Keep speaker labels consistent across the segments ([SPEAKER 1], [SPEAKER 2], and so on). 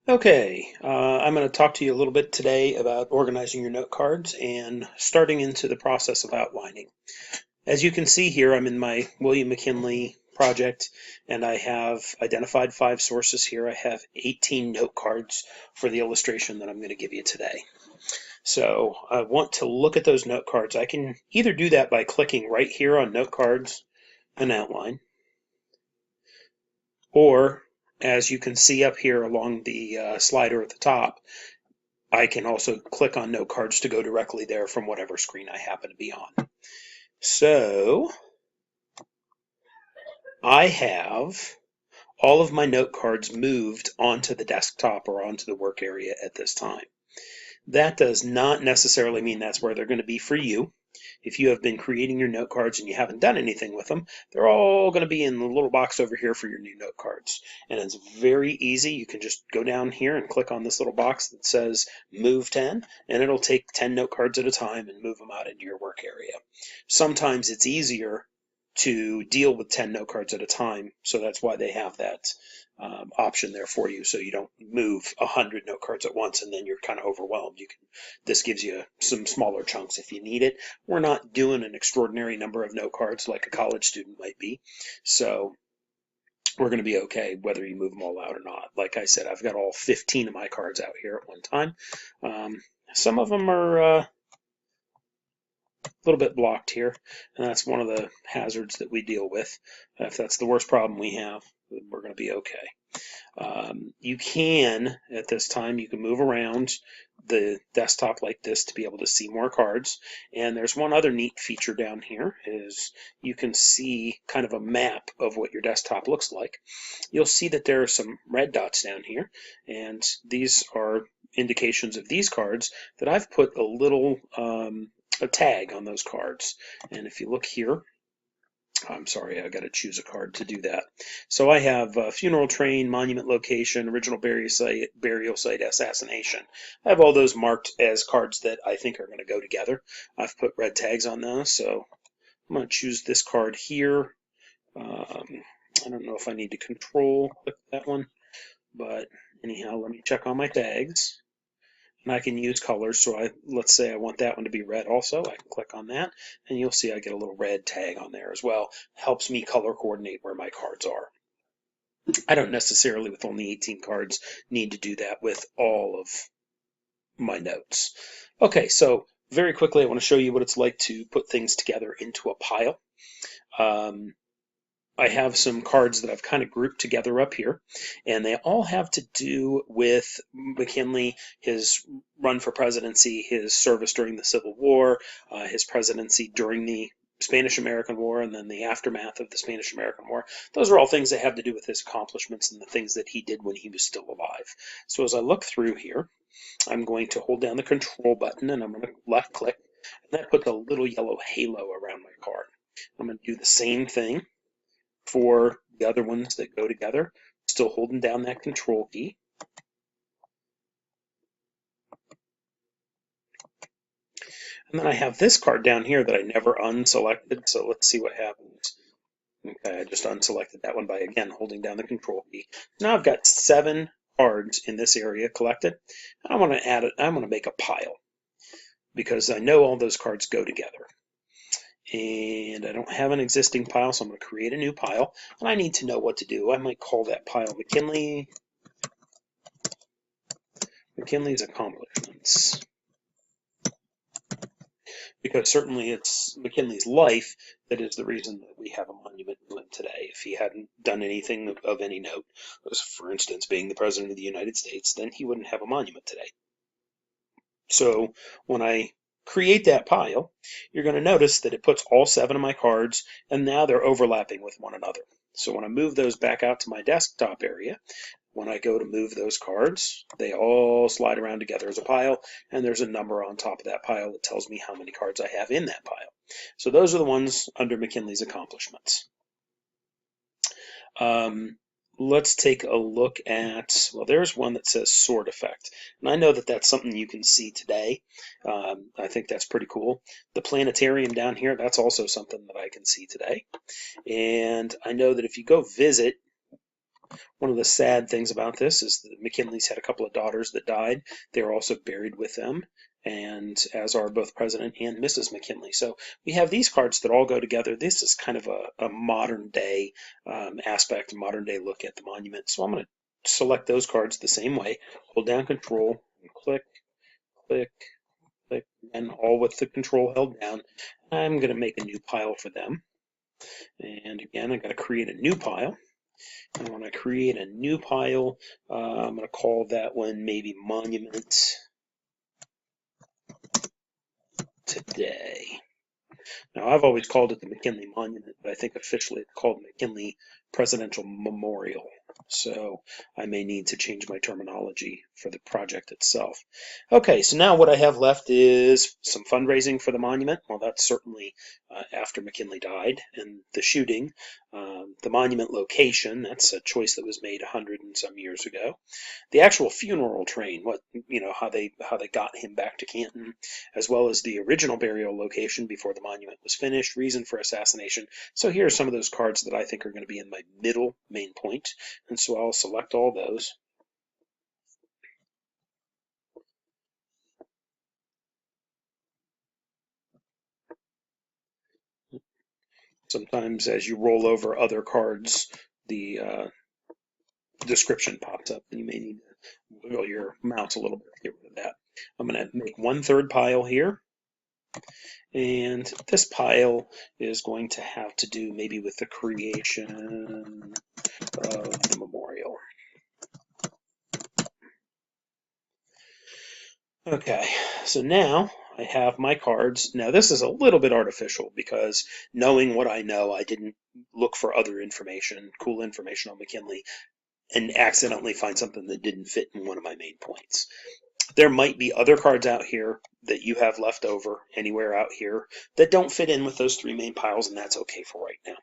[SPEAKER 1] Okay, I'm going to talk to you a little bit today about organizing your note cards and starting into the process of outlining. As you can see here, I'm in my William McKinley project and I have identified 5 sources here. I have 18 note cards for the illustration that I'm going to give you today. So I want to look at those note cards. I can either do that by clicking right here on note cards and outline, or as you can see up here along the slider at the top, I can also click on note cards to go directly there from whatever screen I happen to be on. So I have all of my note cards moved onto the desktop or onto the work area at this time. That does not necessarily mean that's where they're going to be for you. If you have been creating your note cards and you haven't done anything with them, they're all going to be in the little box over here for your new note cards. And it's very easy. You can just go down here and click on this little box that says Move 10, and it'll take 10 note cards at a time and move them out into your work area. Sometimes it's easier to deal with 10 note cards at a time, so that's why they have that option there for you, so you don't move 100 note cards at once and then you're kind of overwhelmed. This gives you some smaller chunks if you need it. We're not doing an extraordinary number of note cards like a college student might be, so we're going to be okay whether you move them all out or not. Like I said, I've got all 15 of my cards out here at one time. Some of them are a little bit blocked here, and that's one of the hazards that we deal with. If that's the worst problem we have, we're going to be okay. You can, at this time, you can move around the desktop like this to be able to see more cards. And there's one other neat feature down here is you can see kind of a map of what your desktop looks like. You'll see that there are some red dots down here, and these are indications of these cards that I've put a tag on those cards. And if you look here, I'm sorry, I got to choose a card to do that. So I have funeral train, monument location, original burial site, assassination. I have all those marked as cards that I think are going to go together. I've put red tags on those, so I'm going to choose this card here. I don't know if I need to control click that one, but anyhow, let me check on my tags. And I can use colors, so let's say I want that one to be red also. I can click on that, and you'll see I get a little red tag on there as well. Helps me color coordinate where my cards are. I don't necessarily, with only 18 cards, need to do that with all of my notes. Okay, so very quickly I want to show you what it's like to put things together into a pile. I have some cards that I've kind of grouped together up here, and they all have to do with McKinley, his run for presidency, his service during the Civil War, his presidency during the Spanish-American War, and then the aftermath of the Spanish-American War. Those are all things that have to do with his accomplishments and the things that he did when he was still alive. So as I look through here, I'm going to hold down the control button and I'm going to left click, and that puts a little yellow halo around my card. I'm going to do the same thing for the other ones that go together, still holding down that control key. And then I have this card down here that I never unselected, so let's see what happens. Okay, I just unselected that one by, again, holding down the control key. Now I've got 7 cards in this area collected. I want to add it, I want to make a pile because I know all those cards go together. And I don't have an existing pile, so I'm going to create a new pile, and I need to know what to do. I might call that pile McKinley's accomplishments, because certainly it's McKinley's life that is the reason that we have a monument to him today. If he hadn't done anything of any note, as for instance being the President of the United States, then he wouldn't have a monument today. So when I create that pile, you're going to notice that it puts all 7 of my cards, and now they're overlapping with one another. So when I move those back out to my desktop area, when I go to move those cards, they all slide around together as a pile, and there's a number on top of that pile that tells me how many cards I have in that pile. So those are the ones under McKinley's accomplishments. Let's take a look at, well, there's one that says sword effect. And I know that that's something you can see today. I think that's pretty cool. The planetarium down here, that's also something that I can see today. And I know that if you go visit One of the sad things about this is that McKinley's had a couple of daughters that died. They are also buried with them, and as are both President and Mrs. McKinley. So we have these cards that all go together. This is kind of a modern day aspect, a modern day look at the monument. So I'm going to select those cards the same way, hold down Control, and click, click, click, and all with the Control held down. I'm going to make a new pile for them. And again, I'm going to create a new pile. And when I create a new pile, I'm going to call that one maybe Monument Today. Now, I've always called it the McKinley Monument, but I think officially it's called McKinley Presidential Memorial. So I may need to change my terminology for the project itself. Okay, so now what I have left is some fundraising for the monument. Well, that's certainly after McKinley died, and the shooting, the monument location, that's a choice that was made 100 and some years ago. The actual funeral train, how they got him back to Canton, as well as the original burial location before the monument was finished, reason for assassination. So here are some of those cards that I think are going to be in my middle main point, and so I'll select all those. Sometimes as you roll over other cards, the description pops up, and you may need to wiggle your mouse a little bit to get rid of that. I'm going to make 1/3 pile here. And this pile is going to have to do maybe with the creation of the memorial. Okay, so now I have my cards. Now this is a little bit artificial because knowing what I know, I didn't look for other information, cool information on McKinley, and accidentally find something that didn't fit in one of my main points. There might be other cards out here that you have left over anywhere out here that don't fit in with those three main piles, and that's okay for right now.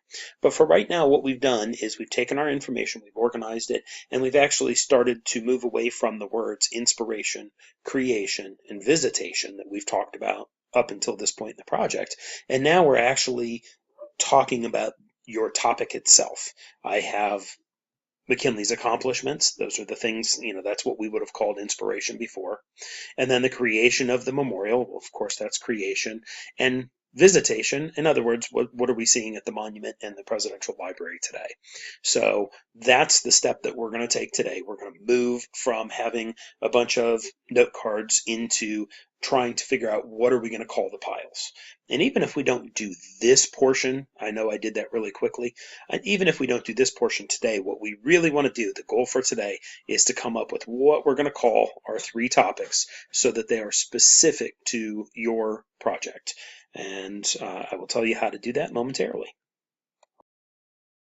[SPEAKER 1] But for right now, what we've done is we've taken our information, we've organized it, and we've actually started to move away from the words inspiration, creation, and visitation that we've talked about up until this point in the project. And now we're actually talking about your topic itself. I have McKinley's accomplishments. Those are the things, that's what we would have called inspiration before. And then the creation of the memorial, of course, that's creation. And visitation, in other words, what are we seeing at the monument and the presidential library today? So that's the step that we're going to take today. We're going to move from having a bunch of note cards into trying to figure out what are we going to call the piles. And even if we don't do this portion, I know I did that really quickly, and even if we don't do this portion today, what we really want to do, the goal for today, is to come up with what we're going to call our 3 topics so that they are specific to your project. And I will tell you how to do that momentarily.